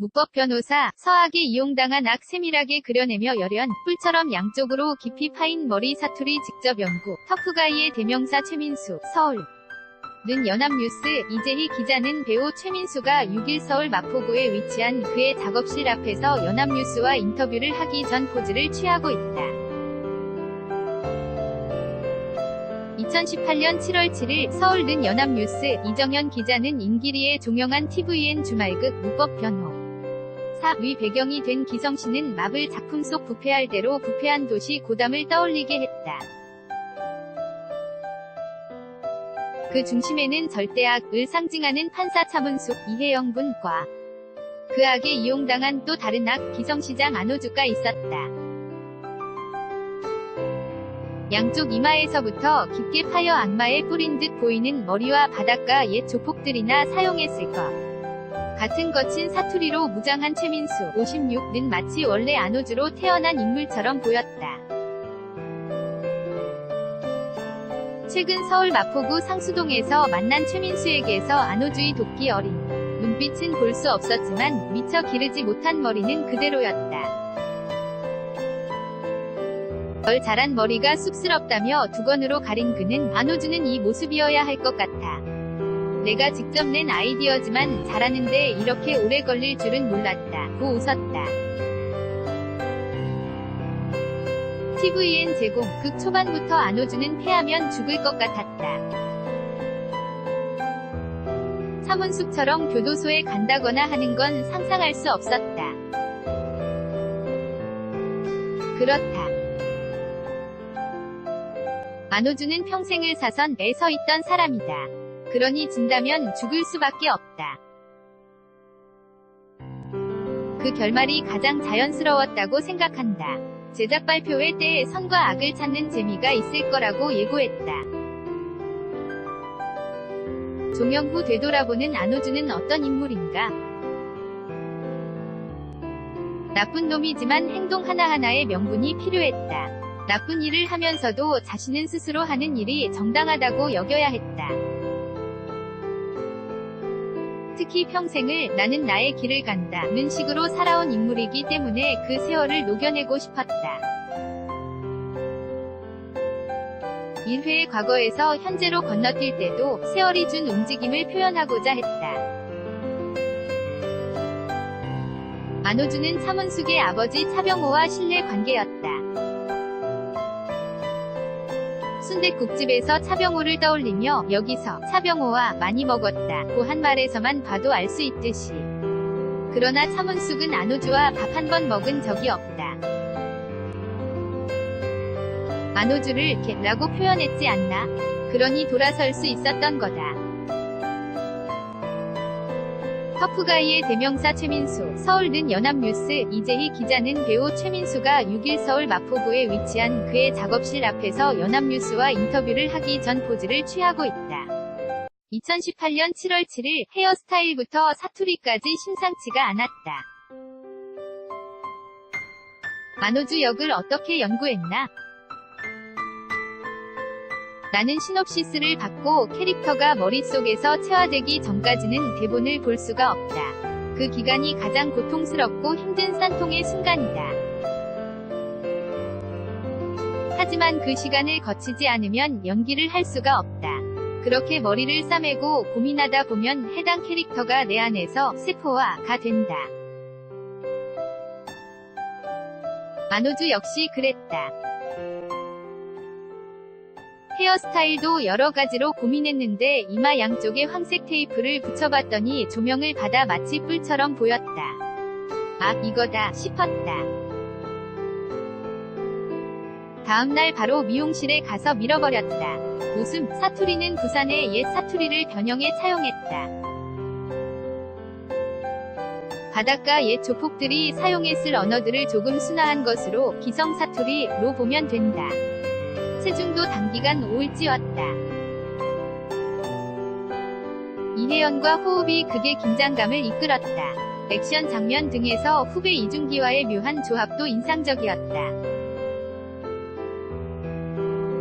무법 변호사, 서학에 이용당한 악 세밀하게 그려내며 열연, 뿔처럼 양쪽으로 깊이 파인 머리 사투리 직접 연구, 터프가이의 대명사 최민수, 서울. 는 연합뉴스, 이재희 기자는 배우 최민수가 6일 서울 마포구에 위치한 그의 작업실 앞에서 연합뉴스와 인터뷰를 하기 전 포즈를 취하고 있다. 2018년 7월 7일 서울 는 연합뉴스, 이정현 기자는 임기리의 종영한 tvN 주말극 무법 변호. 위 배경이 된 기성씨는 마블 작품 속 부패할 대로 부패한 도시 고담을 떠올리게 했다. 그 중심에는 절대악을 상징하는 판사 차문숙, 이혜영 분과 그 악에 이용당한 또 다른 악, 기성시장 안호주가 있었다. 양쪽 이마에서부터 깊게 파여 악마에 뿌린 듯 보이는 머리와 바닷가 옛 조폭들이나 사용했을 것 같은 거친 사투리로 무장한 최민수, 56는 마치 원래 안호주로 태어난 인물처럼 보였다. 최근 서울 마포구 상수동에서 만난 최민수에게서 안호주의 도끼 어린 눈빛은 볼 수 없었지만 미처 기르지 못한 머리는 그대로였다. 덜 자란 머리가 쑥스럽다며 두건으로 가린 그는 안호주는 이 모습이어야 할 것 같아. 내가 직접 낸 아이디어지만 잘하는데 이렇게 오래 걸릴 줄은 몰랐다. 고 웃었다. tvN 제공, 극 초반부터 안호주는 패하면 죽을 것 같았다. 차문숙처럼 교도소에 간다거나 하는 건 상상할 수 없었다. 그렇다. 안호주는 평생을 사선에 서 있던 사람이다. 그러니 진다면 죽을 수밖에 없다. 그 결말이 가장 자연스러웠다고 생각한다. 제작 발표회 때 선과 악을 찾는 재미가 있을 거라고 예고했다. 종영 후 되돌아보는 안호주는 어떤 인물인가? 나쁜 놈이지만 행동 하나하나에 명분이 필요했다. 나쁜 일을 하면서도 자신은 스스로 하는 일이 정당하다고 여겨야 했다. 특히 평생을 나는 나의 길을 간다는 식으로 살아온 인물이기 때문에 그 세월을 녹여내고 싶었다. 1회의 과거에서 현재로 건너뛸 때도 세월이 준 움직임을 표현하고자 했다. 안호주는 차문숙의 아버지 차병호와 신뢰 관계였다. 순댓국집에서 차병호를 떠올리며 여기서 차병호와 많이 먹었다 고 한 말에서만 봐도 알 수 있듯이. 그러나 차문숙은 안호주와 밥 한 번 먹은 적이 없다. 안호주를 개라고 표현했지 않나? 그러니 돌아설 수 있었던 거다. 터프가이의 대명사 최민수, 서울 는 연합뉴스, 이재희 기자는 배우 최민수가 6일 서울 마포구에 위치한 그의 작업실 앞에서 연합뉴스와 인터뷰를 하기 전 포즈를 취하고 있다. 2018년 7월 7일 헤어스타일부터 사투리까지 심상치가 않았다. 안호주 역을 어떻게 연구했나? 나는 시놉시스를 받고 캐릭터가 머릿속에서 체화되기 전까지는 대본을 볼 수가 없다. 그 기간이 가장 고통스럽고 힘든 산통의 순간이다. 하지만 그 시간을 거치지 않으면 연기를 할 수가 없다. 그렇게 머리를 싸매고 고민하다 보면 해당 캐릭터가 내 안에서 세포화가 된다. 안호주 역시 그랬다. 헤어스타일도 여러 가지로 고민했는데 이마 양쪽에 황색 테이프를 붙여봤더니 조명을 받아 마치 뿔처럼 보였다. 아, 이거다 싶었다. 다음날 바로 미용실에 가서 밀어버렸다. 웃음, 사투리는 부산의 옛 사투리를 변형해 차용했다. 바닷가 옛 조폭들이 사용했을 언어들을 조금 순화한 것으로 기성사투리로 보면 된다. 체중도 단기간 5일 찌웠다. 이혜연과 호흡이 극의 긴장감을 이끌었다. 액션 장면 등에서 후배 이중기와의 묘한 조합도 인상적이었다.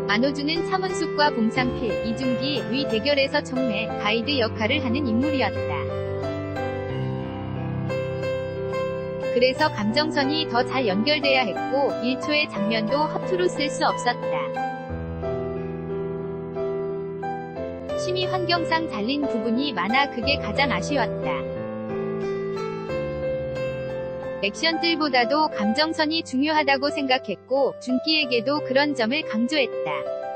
안호주는 차문숙과 봉상필, 이중기, 의 대결에서 촉매, 가이드 역할을 하는 인물이었다. 그래서 감정선이 더 잘 연결돼야 했고 1초의 장면도 허투루 쓸 수 없었다. 심의 환경상 잘린 부분이 많아 그게 가장 아쉬웠다. 액션들보다도 감정선이 중요하다고 생각했고 준기에게도 그런 점을 강조했다.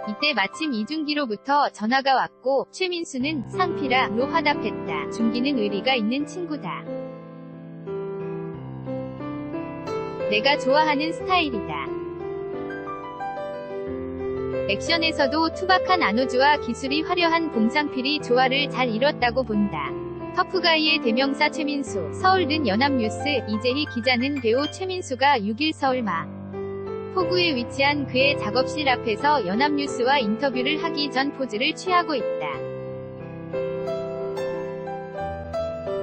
이때 마침 이준기로부터 전화가 왔고 최민수는 상피라로 화답했다. 준기는 의리가 있는 친구다. 내가 좋아하는 스타일이다. 액션에서도 투박한 안호주와 기술이 화려한 봉상필이 조화를 잘 이뤘다고 본다. 터프가이의 대명사 최민수, 서울든 연합뉴스, 이재희 기자는 배우 최민수가 6일 서울마 포구에 위치한 그의 작업실 앞에서 연합뉴스와 인터뷰를 하기 전 포즈를 취하고 있다.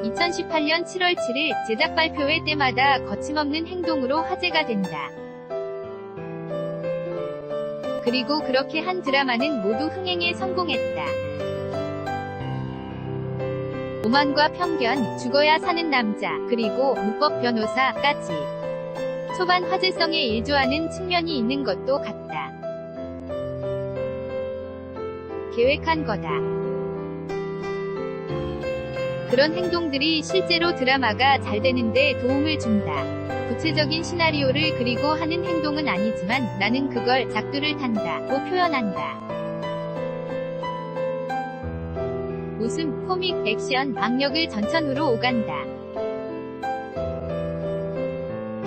2018년 7월 7일 제작 발표회 때마다 거침없는 행동으로 화제가 된다. 그리고 그렇게 한 드라마는 모두 흥행에 성공했다. 오만과 편견, 죽어야 사는 남자, 그리고 문법 변호사까지. 초반 화제성에 일조하는 측면이 있는 것도 같다. 계획한 거다. 그런 행동들이 실제로 드라마가 잘 되는데 도움을 준다. 구체적인 시나리오를 그리고 하는 행동은 아니지만 나는 그걸 작두를 탄다고 표현한다. 웃음, 코믹, 액션, 악력을 전천후로 오간다.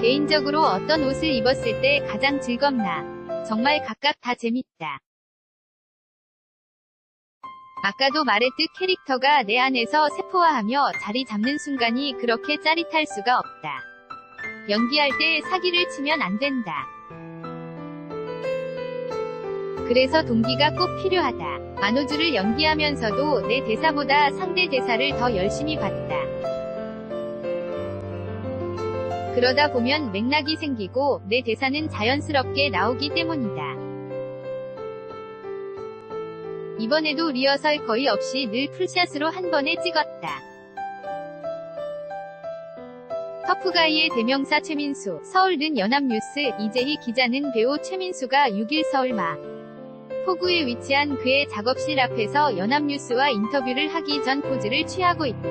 개인적으로 어떤 옷을 입었을 때 가장 즐겁나? 정말 각각 다 재밌다. 아까도 말했듯 캐릭터가 내 안에서 세포화하며 자리 잡는 순간이 그렇게 짜릿할 수가 없다. 연기할 때 사기를 치면 안 된다. 그래서 동기가 꼭 필요하다. 안호주를 연기하면서도 내 대사보다 상대 대사를 더 열심히 봤다. 그러다 보면 맥락이 생기고 내 대사는 자연스럽게 나오기 때문이다. 이번에도 리허설 거의 없이 늘 풀샷으로 한 번에 찍었다. 터프가이의 대명사 최민수, 서울든 연합뉴스, 이재희 기자는 배우 최민수가 6일 서울마 포구에 위치한 그의 작업실 앞에서 연합뉴스와 인터뷰를 하기 전 포즈를 취하고 있다.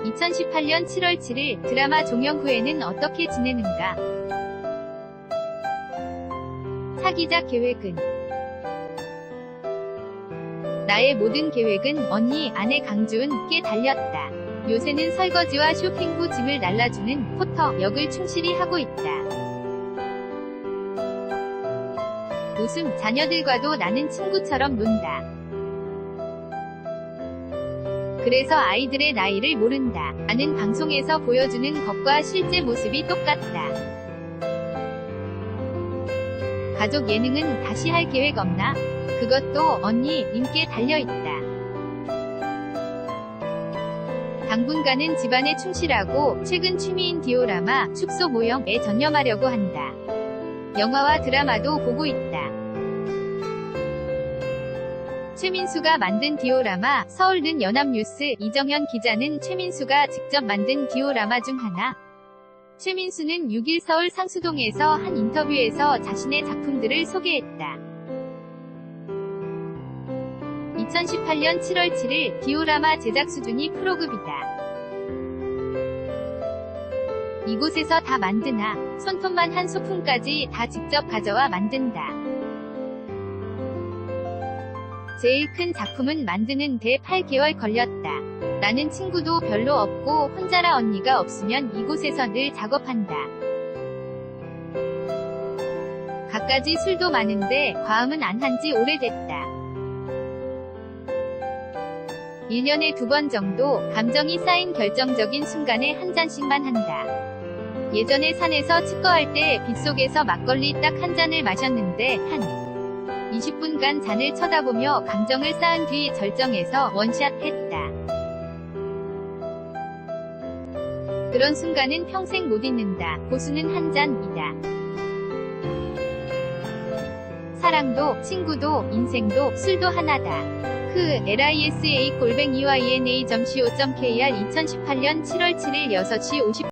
2018년 7월 7일 드라마 종영 후에는 어떻게 지내는가? 사기작 계획은 나의 모든 계획은 언니, 아내 강주은께 달렸다. 요새는 설거지와 쇼핑 후 짐을 날라주는 포터 역을 충실히 하고 있다. 웃음, 자녀들과도 나는 친구처럼 논다. 그래서 아이들의 나이를 모른다. 나는 방송에서 보여주는 것과 실제 모습이 똑같다. 가족 예능은 다시 할 계획 없나? 그것도 언니, 님께 달려있다. 당분간은 집안에 충실하고 최근 취미인 디오라마, 축소 모형에 전념하려고 한다. 영화와 드라마도 보고 있다. 최민수가 만든 디오라마, 서울든 연합뉴스, 이정현 기자는 최민수가 직접 만든 디오라마 중 하나. 최민수는 6일 서울 상수동에서 한 인터뷰에서 자신의 작품들을 소개했다. 2018년 7월 7일 디오라마 제작 수준이 프로급이다. 이곳에서 다 만드나, 손톱만 한 소품까지 다 직접 가져와 만든다. 제일 큰 작품은 만드는 데 8개월 걸렸다. 나는 친구도 별로 없고 혼자라 언니가 없으면 이곳에서 늘 작업한다. 갖가지 술도 많은데 과음은 안 한 지 오래됐다. 1년에 2번 정도 감정이 쌓인 결정적인 순간에 한 잔씩만 한다. 예전에 산에서 치과할 때 빗속에서 막걸리 딱 한 잔을 마셨는데 한 20분간 잔을 쳐다보며 감정을 쌓은 뒤 절정에서 원샷 했다. 그런 순간은 평생 못 잊는다. 고수는 한 잔이다. 사랑도, 친구도, 인생도, 술도 하나다. lisa@ylna.co.kr 2018년 7월 7일 6시 50분